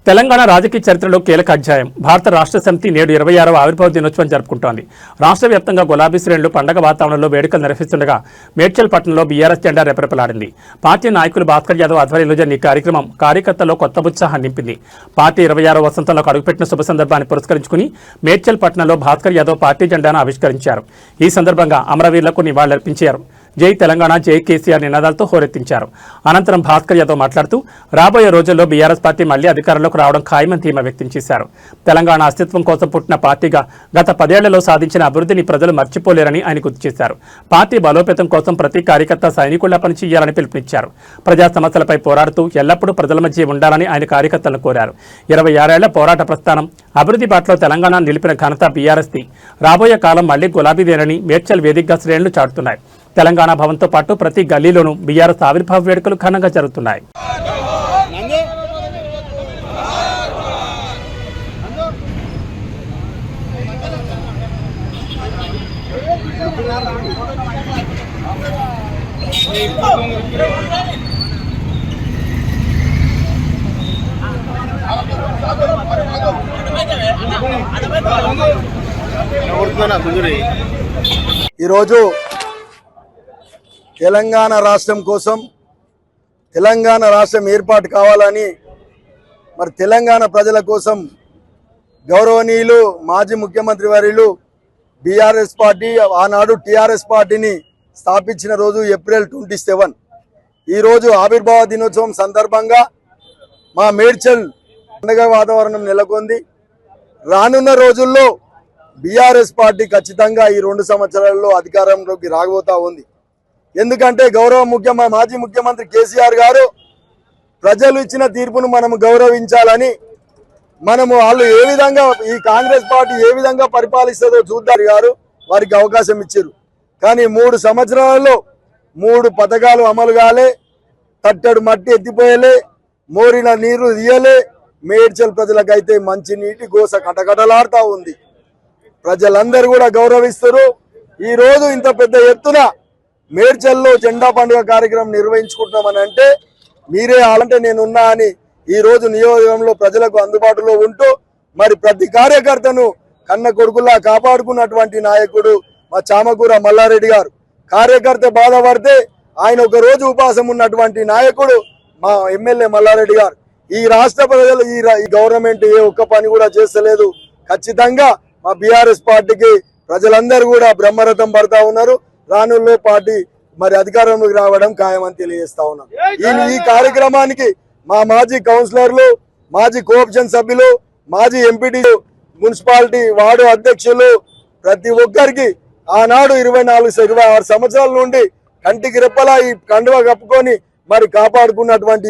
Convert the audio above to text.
తెలంగాణ రాజకీయ చరిత్రలో కీలక అధ్యాయం. భారత రాష్ట్ర సమితి నేడు 26వ ఆవిర్భావ దినోత్సవం జరుపుకుంటోంది. రాష్ట్ర వ్యాప్తంగా గులాబీ శ్రేణులు పండగ వాతావరణంలో వేడుకలు నిర్వహిస్తుండగా మేడ్చల్ పట్టణంలో బీఆర్ఎస్ జెండా రెపరెపలాడింది. పార్టీ నాయకులు భాస్కర్ యాదవ్ ఆధ్వర్యంలో జరిగిన ఈ కార్యక్రమం కార్యకర్తల్లో కొత్త ఉత్సాహం నింపింది. పార్టీ 26వ వసంతంలోకి అడుగుపెట్టిన శుభ సందర్భాన్ని పురస్కరించుకుని మేడ్చల్ పట్టణంలో భాస్కర్ యాదవ్ పార్టీ జెండాను ఆవిష్కరించారు. ఈ సందర్భంగా అమరవీరులకు నివాళులర్పించారు. జై తెలంగాణ, జై కేసీఆర్ నినాదాలతో హోరెత్తించారు. అనంతరం భాస్కర్ యాదవ్ మాట్లాడుతూ రాబోయే రోజుల్లో బీఆర్ఎస్ పార్టీ మళ్లీ అధికారంలోకి రావడం ఖాయమని ధీమా వ్యక్తం చేశారు. తెలంగాణ అస్తిత్వం కోసం పుట్టిన పార్టీగా గత 10 ఏళ్లలో సాధించిన అభివృద్ధిని ప్రజలు మర్చిపోలేరని ఆయన గుర్తు చేశారు. పార్టీ బలోపేతం కోసం ప్రతి కార్యకర్త సైనికుల్లా పనిచేయాలని పిలుపునిచ్చారు. ప్రజా సమస్యలపై పోరాడుతూ ఎల్లప్పుడూ ప్రజల మధ్య ఉండాలని ఆయన కార్యకర్తలను కోరారు. 26 ఏళ్ల పోరాట ప్రస్థానం, అభివృద్ధి బాటలో తెలంగాణ నిలిపిన ఘనత బీఆర్ఎస్ది. రాబోయే కాలం మళ్లీ గులాబీదేనని మేడ్చల్ వేదికగా శ్రేణులు చాటుతున్నాయి. తెలంగాణ భవన్తో పాటు ప్రతి గల్లీలోనూ బీఆర్ఎస్ ఆవిర్భావ వేడుకలు ఘనంగా జరుగుతున్నాయి. ఈరోజు తెలంగాణ రాష్ట్రం కోసం, తెలంగాణ రాష్ట్రం ఏర్పాటు కావాలని మరి తెలంగాణ ప్రజల కోసం గౌరవనీయులు మాజీ ముఖ్యమంత్రి వర్యులు బీఆర్ఎస్ పార్టీ, ఆనాడు టీఆర్ఎస్ పార్టీని స్థాపించిన రోజు ఏప్రిల్ 27. ఈరోజు ఆవిర్భావ దినోత్సవం సందర్భంగా మా మేడ్చల్ పండుగ వాతావరణం నెలకొంది. రానున్న రోజుల్లో బీఆర్ఎస్ పార్టీ ఖచ్చితంగా ఈ 2 సంవత్సరాల్లో అధికారంలోకి రాబోతా ఉంది. ఎందుకంటే మాజీ ముఖ్యమంత్రి కేసీఆర్ గారు ప్రజలు ఇచ్చిన తీర్పును మనము గౌరవించాలని, వాళ్ళు ఏ విధంగా ఈ కాంగ్రెస్ పార్టీ ఏ విధంగా పరిపాలిస్తుందో చూద్దారు గారు వారికి అవకాశం ఇచ్చారు. కానీ 3 సంవత్సరాలలో 3 పథకాలు అమలు కాలే, తట్టడు మట్టి ఎత్తిపోయలే, మోరిన నీరు తీయలే. మేడ్చల్ ప్రజలకైతే మంచి నీటి గోస కటకటలాడుతూ ఉంది. ప్రజలందరూ కూడా గౌరవిస్తారు. ఈరోజు ఇంత పెద్ద ఎత్తున మేడ్చల్లో జెండా పండుగ కార్యక్రమం నిర్వహించుకుంటున్నామని అంటే మీరే అలాంటే నేనున్నా అని ఈరోజు నియోజకవర్గంలో ప్రజలకు అందుబాటులో ఉంటూ మరి ప్రతి కార్యకర్తను కన్న కొడుకులా కాపాడుకున్నటువంటి నాయకుడు మా చామకూర మల్లారెడ్డి గారు. కార్యకర్త బాధపడితే ఆయన ఒక రోజు ఉపవాసం ఉన్నటువంటి నాయకుడు మా ఎమ్మెల్యే మల్లారెడ్డి గారు. ఈ రాష్ట్ర ప్రజలు ఈ గవర్నమెంట్ ఏ ఒక్క పని కూడా చేస్తలేదు. ఖచ్చితంగా మా బీఆర్ఎస్ పార్టీకి ప్రజలందరూ కూడా బ్రహ్మరథం పడతా ఉన్నారు. రానుల్లో పార్టీ మరి అధికారంలోకి రావడం ఖాయమని తెలియజేస్తా ఉన్నాం. ఈ కార్యక్రమానికి మా మాజీ కౌన్సిలర్లు, మాజీ కోఆప్షన్ సభ్యులు, మాజీ ఎంపీటీ, మున్సిపాలిటీ వార్డు అధ్యక్షులు ప్రతి ఒక్కరికి ఆనాడు 26 సంవత్సరాల నుండి కంటికి రెప్పలా ఈ కండువ కప్పుకొని మరి కాపాడుకున్నటువంటి